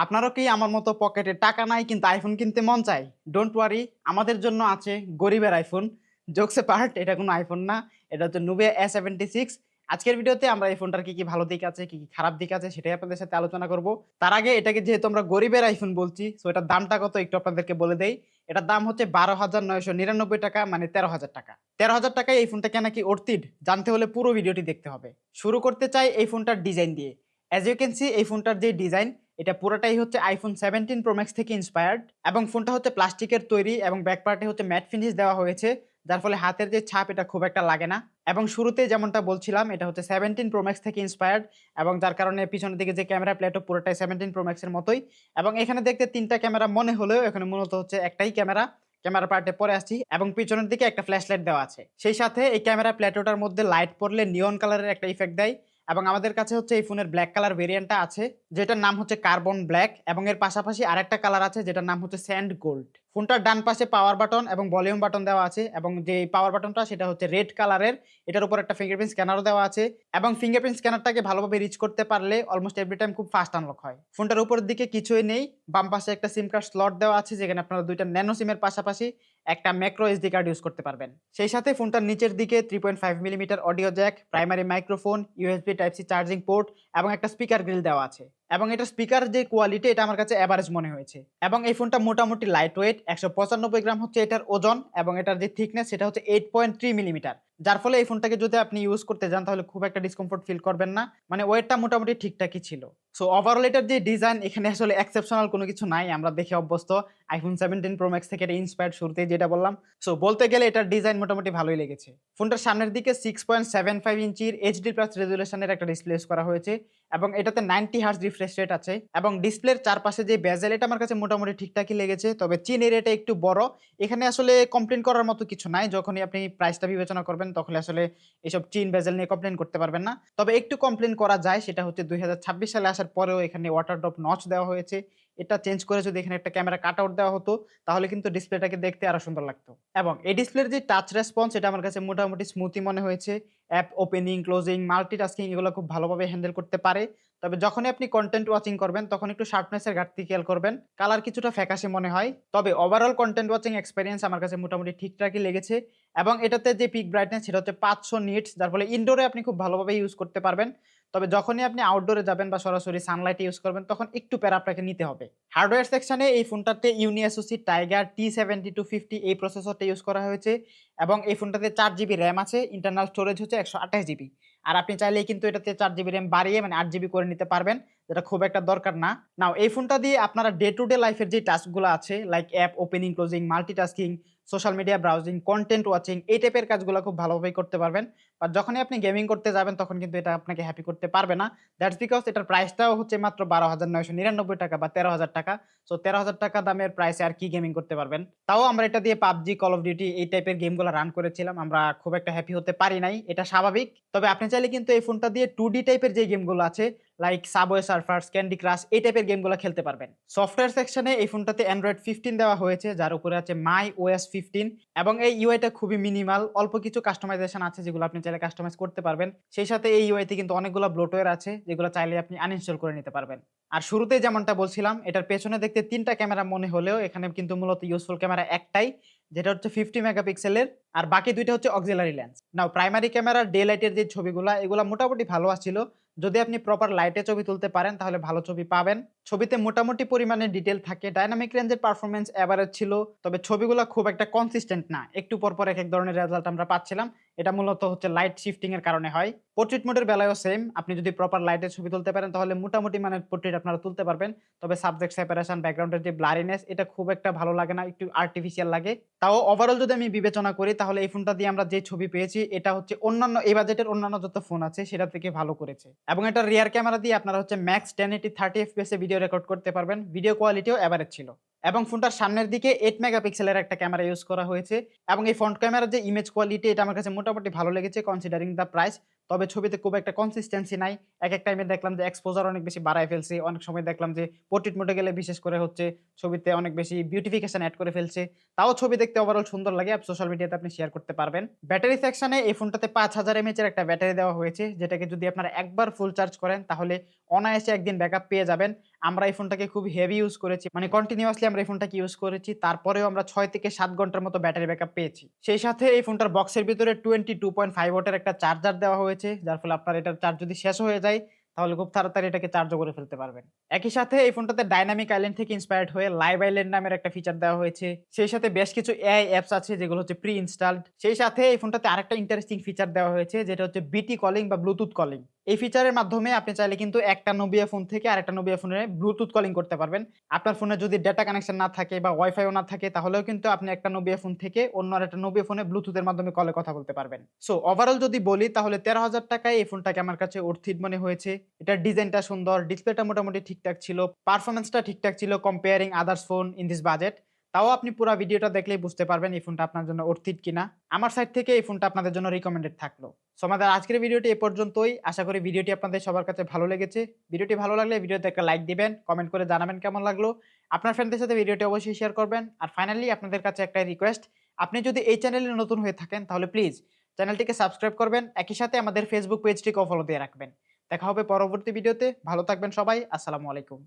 আপনারও কি আমার মতো পকেটে টাকা নাই কিন্তু আইফোন কিনতে মন চায়? ডোন্ট ওয়ারি, আমাদের জন্য আছে গরিবের আইফোন। জোকস অ্যাপার্ট, এটা কোনো আইফোন না। এটা হচ্ছে Nubia A76। আজকের ভিডিওতে আমরা এই ফোনটার কি ভালো দিক আছে, কি খারাপ দিক আছে সেটাই আপনাদের সাথে আলোচনা করব। তার আগে এটাকে যেহেতু আমরা গরিবের আইফোন বলছি, সো এটার দামটা কত একটু আপনাদেরকে বলে দেই। এটার দাম হচ্ছে 12,999 টাকা, মানে 13,000 টাকা। 13,000 টাকায় এই ফোনটা কেনা কি worth it? জানতে হলে পুরো ভিডিওটি দেখতে হবে। শুরু করতে চাই এই ফোনটার ডিজাইন দিয়ে। অ্যাজ ইউ ক্যান সি, এই ফোনটার যে ডিজাইন, এটা পুরোটাই হচ্ছে আইফোন 17 প্রো ম্যাক্স থেকে ইন্সপায়ার্ড, এবং ফোনটা হচ্ছে প্লাস্টিকের তৈরি এবং ব্যাক পার্টে হচ্ছে ম্যাট ফিনিশ দেওয়া হয়েছে, যার ফলে হাতের যে ছাপ এটা খুব একটা লাগে না। এবং শুরুতে যেমনটা বলছিলাম, এটা হচ্ছে 17 প্রো ম্যাক্স থেকে ইন্সপায়ার্ড, এবং যার কারণে পিছনের দিকে যে ক্যামেরা প্লেটও পুরোটাই 17 প্রো ম্যাক্সের মতোই। এবং এখানে দেখতে তিনটা ক্যামেরা মনে হলেও এখানে মূলত হচ্ছে একটাই ক্যামেরা। ক্যামেরা পার্টে পরে আসছি, এবং পিছনের দিকে একটা ফ্ল্যাশ লাইট দেওয়া আছে। সেই সাথে এই ক্যামেরা প্লেটোটার মধ্যে লাইট পড়লে নিয়ন কালারের একটা ইফেক্ট দেয়। এবং আমাদের কাছে হচ্ছে এই ফোনের ব্ল্যাক কালার ভেরিয়েন্টটা আছে, যেটার নাম হচ্ছে কার্বন ব্ল্যাক, এবং এর পাশাপাশি আরেকটা কালার আছে যেটার নাম হচ্ছে স্যান্ড গোল্ড। ফোনটার ডান পাশে পাওয়ার বাটন এবং ভলিউম বাটন দেওয়া আছে, এবং যে পাওয়ার বাটনটা সেটা হচ্ছে রেড কালারের। এটার উপর একটা ফিঙ্গারপ্রিন্ট স্ক্যানারও দেওয়া আছে, এবং ফিঙ্গারপ্রিন্ট স্ক্যানারটাকে ভালোভাবে রিচ করতে পারলে অলমোস্ট এভরি টাইম খুব ফাস্ট আনলক হয়। ফোনটার উপরের দিকে কিছুই নেই, বাম পাশে একটা সিম কার্ড স্লট দেওয়া আছে, যেখানে আপনারা দুইটা ন্যানো সিমের পাশাপাশি একটা ম্যাক্রো এসডি কার্ড ইউজ করতে পারবেন। সেই সাথে ফোনটার নিচের দিকে 3.5 millimetre audio jack, primary microphone, USB type C charging port, এবং একটা স্পিকার গ্রিল দেওয়া আছে। এবং এটা স্পিকার যে কোয়ালিটি, এটা আমার কাছে এভারেজ মনে হয়েছে। এবং এই ফোনটা মোটামুটি লাইট ওয়েট, 195 গ্রাম হচ্ছে এটার ওজন, এবং এটার যে থিকনেস সেটা হচ্ছে 8.3 মিলিমিটার। যার ফলে এই ফোনটাকে যদি আপনি ইউজ করতে যান তাহলে খুব একটা ডিসকমফোর্ট ফিল করবেন না, মানে ওয়েটটা মোটামুটি ঠিকঠাকই ছিল। সো ওভারঅল এটার যে ডিজাইন, এখানে আসলে এক্সেপশনাল কোনো কিছু নাই, আমরা দেখে অভ্যস্ত। আইফোন 17 প্রো ম্যাক্স থেকে এটা ইন্সপায়ার্ড, শুরুতেই যেটা বললাম। সো বলতে গেলে এটার ডিজাইন মোটামুটি ভালোই লেগেছে। ফোনটার সামনের দিকে 6.75 ইঞ্চির এইচডি প্লাস রেজুলেশনের একটা ডিসপ্লে ইউজ করা হয়েছে, এবং এটাতে 90 হার্জ রিফ্রেশ রেট আছে। এবং ডিসপ্লের চারপাশে যে বেজেল, এটা আমার কাছে মোটামুটি ঠিকঠাকই লেগেছে, তবে চিনের এটা একটু বড়। এখানে আসলে কমপ্লেন করার মতো কিছু নাই, যখনই আপনি প্রাইসটা বিবেচনা করবেন তখন আসলে এসব চিন বেজেল নিয়ে কমপ্লেন করতে পারবেন না। তবে একটু কমপ্লেন করা যায়, সেটা হচ্ছে 2026 সালে আসার পরেও এখানে ওয়াটার ড্রপ নচ দেওয়া হয়েছে। এটা চেঞ্জ করে যদি এখানে একটা ক্যামেরা কাট আউট দেওয়া হতো তাহলে কিন্তু ডিসপ্লেটাকে দেখতে আরো সুন্দর লাগতো। এবং এই ডিসপ্লের যে টাচ রেসপন্স, এটা আমার কাছে মোটামুটি স্মুথই মনে হয়েছে। অ্যাপ ওপেনিং, ক্লোজিং, মাল্টিটাস্কিং এগুলো খুব ভালোভাবে হ্যান্ডেল করতে পারে। তবে যখনই আপনি কন্টেন্ট ওয়াচিং করবেন তখন একটু শার্পনেসের ঘাটতি খেয়াল করবেন, কালার কিছুটা ফ্যাকাশে মনে হয়। তবে ওভারঅল কন্টেন্ট ওয়াচিং এক্সপেরিয়েন্স আমার কাছে মোটামুটি ঠিকঠাকই লেগেছে। এবং এটাতে যে পিক ব্রাইটনেস সেটা হচ্ছে 500 নিটস, যার ফলে ইনডোরে আপনি খুব ভালোভাবে ইউজ করতে পারবেন। তবে যখনই আপনি আউটডোরে যাবেন বা সরাসরি সানলাইটে ইউজ করবেন তখন একটু প্যারা আপনাকে নিতে হবে। হার্ডওয়্যার সেকশনে এই ফোনটাতে ইউনিএসওসি টাইগার T7250 এই প্রসেসরটা ইউজ করা হয়েছে, এবং এই ফোনটাতে 4 জিবি র্যাম আছে, ইন্টারনাল স্টোরেজ হচ্ছে 128 জিবি। আর আপনি চাইলেই কিন্তু এটাতে 4 জিবি র্যাম বাড়িয়ে মানে 8 জিবি করে নিতে পারবেন, যেটা খুব একটা দরকার না। নাও এই ফোনটা দিয়ে আপনারা ডে টু ডে লাইফের যে টাস্কগুলো আছে, like app opening, closing, multitasking, social media browsing, content watching, এই টাইপের কাজগুলো খুব ভালোভাবেই করতে পারবেন। বাট যখনই আপনি গেমিং করতে যাবেন তখন কিন্তু এটা আপনাকে হ্যাপি করতে পারবে না। দ্যাটস বিকজ এটার প্রাইসটাও হচ্ছে মাত্র 12,999 টাকা বা 13,000 টাকা। সো 13,000 টাকা দামের প্রাইসে আর কি গেমিং করতে পারবেন? তাও আমরা এটা দিয়ে পাবজি, কল অফ ডিউটি এই টাইপের গেমগুলো রান করেছিলাম, আমরা খুব একটা হ্যাপি হতে পারি নাই, এটা স্বাভাবিক। তবে আপনি চাইলে কিন্তু এই ফোনটা দিয়ে 2D টাইপের যে গেমগুলো আছে, like Subway Surfers, Candy Crush, এই টাইপের গেমগুলো খেলতে পারবেন। সফটওয়্যার সেকশনে এই ফোনটাতে অ্যান্ড্রয়েড 15 দেওয়া হয়েছে, যার উপরে আছে মাই ওএস 15, এবং এই ইউআইটা খুবই মিনিমাল, অল্প কিছু কাস্টমাইজেশন আছে যেগুলো আপনি চাইলে কাস্টমাইজ করতে পারবেন। সেই সাথে এই ইউআইতে কিন্তু অনেকগুলো ব্লোটওয়্যার আছে যেগুলো চাইলে আপনি আনইনস্টল করে নিতে পারবেন। আর শুরুতে যেমনটা বলছিলাম, এটার পেছনে দেখতে তিনটা ক্যামেরা মনে হলেও এখানে কিন্তু মূলত ইউজফুল ক্যামেরা একটাই, যেটা হচ্ছে 50 মেগাপিক্সেলের, আর বাকি দুইটা হচ্ছে অক্সিলারি লেন্স। নাও প্রাইমারি ক্যামেরার ডে লাইটের যে ছবিগুলো, এগুলো মোটামুটি ভালো আসছিল। যদি আপনি প্রপার লাইটে ছবি তুলতে পারেন তাহলে ভালো ছবি পাবেন। ছবিতে মোটামুটি পরিমাণে ডিটেল থাকে, ডাইনামিক রেঞ্জের পারফরমেন্স এভারেজ ছিল, তবে ছবিগুলো খুব একটা কনসিস্টেন্ট না, একটু পরপর এক এক ধরনের রেজাল্ট আমরা পাচ্ছিলাম। এটা মূলত হচ্ছে লাইট শিফটিং এর কারণে হয়। পোর্ট্রেট মোডের বেলায়ও সেম, আপনি যদি প্রপার লাইটে ছবি তুলতে পারেন তাহলে মোটামুটি মানে পোর্ট্রেট আপনারা তুলতে পারবেন। তবে সাবজেক্ট সেপারেশন, ব্যাকগ্রাউন্ডের যে ব্লারিনেস, এটা খুব একটা ভালো লাগে না, একটু আর্টিফিশিয়াল লাগে। তাও ওভারঅল যদি আমি বিবেচনা করি তাহলে এই ফোনটা দিয়ে আমরা যে ছবি পেয়েছি এটা হচ্ছে অন্যান্য এই বাজেটের অন্যান্য যত ফোন আছে সেটা থেকে ভালো করেছে। এবং এটা রিয়ার ক্যামেরা দিয়ে আপনারা হচ্ছে ম্যাক্স 1080 30 fps এ ভিডিও রেকর্ড করতে পারবেন, ভিডিও কোয়ালিটিও এভারেজ ছিল। এবং ফোনটার সামনের দিকে 8 মেগাপিক্সেলের একটা ক্যামেরা ইউজ করা হয়েছে, এবং এই ফ্রন্ট ক্যামেরার যে ইমেজ কোয়ালিটি এটা আমার কাছে মোটামুটি ভালো লেগেছে কনসিডারিং দ্য প্রাইস। তবে ছবিতে খুব একটা কনসিস্টেন্সি নাই, এক এক টাইমে দেখলাম যে এক্সপোজার অনেক বেশি বাড়ায় ফেলছে, অনেক সময় দেখলাম যে পোর্ট্রেট মোডে গেলে বিশেষ করে হচ্ছে ছবিতে অনেক বেশি বিউটিফিকেশন অ্যাড করে ফেলছে। তাও ছবি দেখতে ওভারঅল সুন্দর লাগে, সোশ্যাল মিডিয়াতে আপনি শেয়ার করতে পারবেন। ব্যাটারি সেকশনে এই ফোনটাতে 5000 mAh এর একটা ব্যাটারি দেওয়া হয়েছে, যেটাকে যদি আপনারা একবার ফুল চার্জ করেন তাহলে অনায়াসে একদিন ব্যাকআপ পেয়ে যাবেন। আমরা এই ফোনটাকে খুব হেভি ইউজ করেছি, মানে কন্টিনিউয়াসলি আমরা এই ফোনটাকে ইউজ করেছি, তারপরেও আমরা 6 থেকে 7 ঘন্টার মতো ব্যাটারি ব্যাকআপ পেয়েছি। সেই সাথে এই ফোনটার বক্সের ভিতরে 22.5 ওয়াটের একটা চার্জার দেওয়া হয়েছে, যার ফলে আপনার এটার চার্জ যদি শেষ হয়ে যায় তাহলে খুব তাড়াতাড়ি এটাকে চার্জও করে ফেলতে পারবেন। একই সাথে এই ফোনটাতে ডাইনামিক আইল্যান্ড থেকে ইন্সপায়ার্ড হয়ে লাইভ আইল্যান্ড নামের একটা ফিচার দেওয়া হয়েছে। সেই সাথে বেশ কিছু এআই অ্যাপস আছে যেগুলো হচ্ছে প্রি ইনস্টলড। সেই সাথে এই ফোনটাতে আরেকটা ইন্টারেস্টিং ফিচার দেওয়া হয়েছে যেটা হচ্ছে বিটি কলিং বা ব্লুটুথ কলিং। এই ফিচারের মাধ্যমে আপনি চাইলে কিন্তু একটা নোবিয়া ফোন থেকে আরেকটা নোবিয়া ফোনে ব্লুটুথ কলিং করতে পারবেন। আপনার ফোনে যদি ডেটা কানেকশন না থাকে বা ওয়াইফাইও না থাকে তাহলেও কিন্তু আপনি একটা নোবিয়া ফোন থেকে অন্য আরেকটা নোবিয়া ফোনে ব্লুটুথের মাধ্যমে কলে কথা বলতে পারবেন। সো ওভারঅল যদি বলি তাহলে 13,000 টাকায় এই ফোনটাকে আমার কাছে অর্থিত মনে হয়েছে। এটার ডিজাইনটা সুন্দর, ডিসপ্লেটা মোটামুটি ঠিকঠাক ছিল, পারফরম্যান্সটা ঠিকঠাক ছিল comparing others phone in this budget. তাও আপনি পুরো ভিডিওটা দেখলেই বুঝতে পারবেন এই ফোনটা আপনার জন্য অর্থিত কিনা। আমার সাইড থেকে এই ফোনটা আপনাদের জন্য রিকমেন্ডেড থাকলো। সো আমাদের আজকের ভিডিওটি এ পর্যন্তই। আশা করি ভিডিওটি আপনাদের সবার কাছে ভালো লেগেছে। ভিডিওটি ভালো লাগলে ভিডিওতে একটা লাইক দিবেন, কমেন্ট করে জানাবেন কেমন লাগলো। আপনার ফ্রেন্ডদের সাথে ভিডিওটি অবশ্যই শেয়ার করবেন। আর ফাইনালি আপনাদের কাছে একটা রিকোয়েস্ট, আপনি যদি এই চ্যানেলে নতুন হয়ে থাকেন তাহলে প্লিজ চ্যানেলটিকে সাবস্ক্রাইব করবেন, একই সাথে আমাদের ফেসবুক পেজটিকেও ফলো দিয়ে রাখবেন। দেখা হবে পরবর্তী ভিডিওতে। ভালো থাকবেন সবাই। আসসালামু আলাইকুম।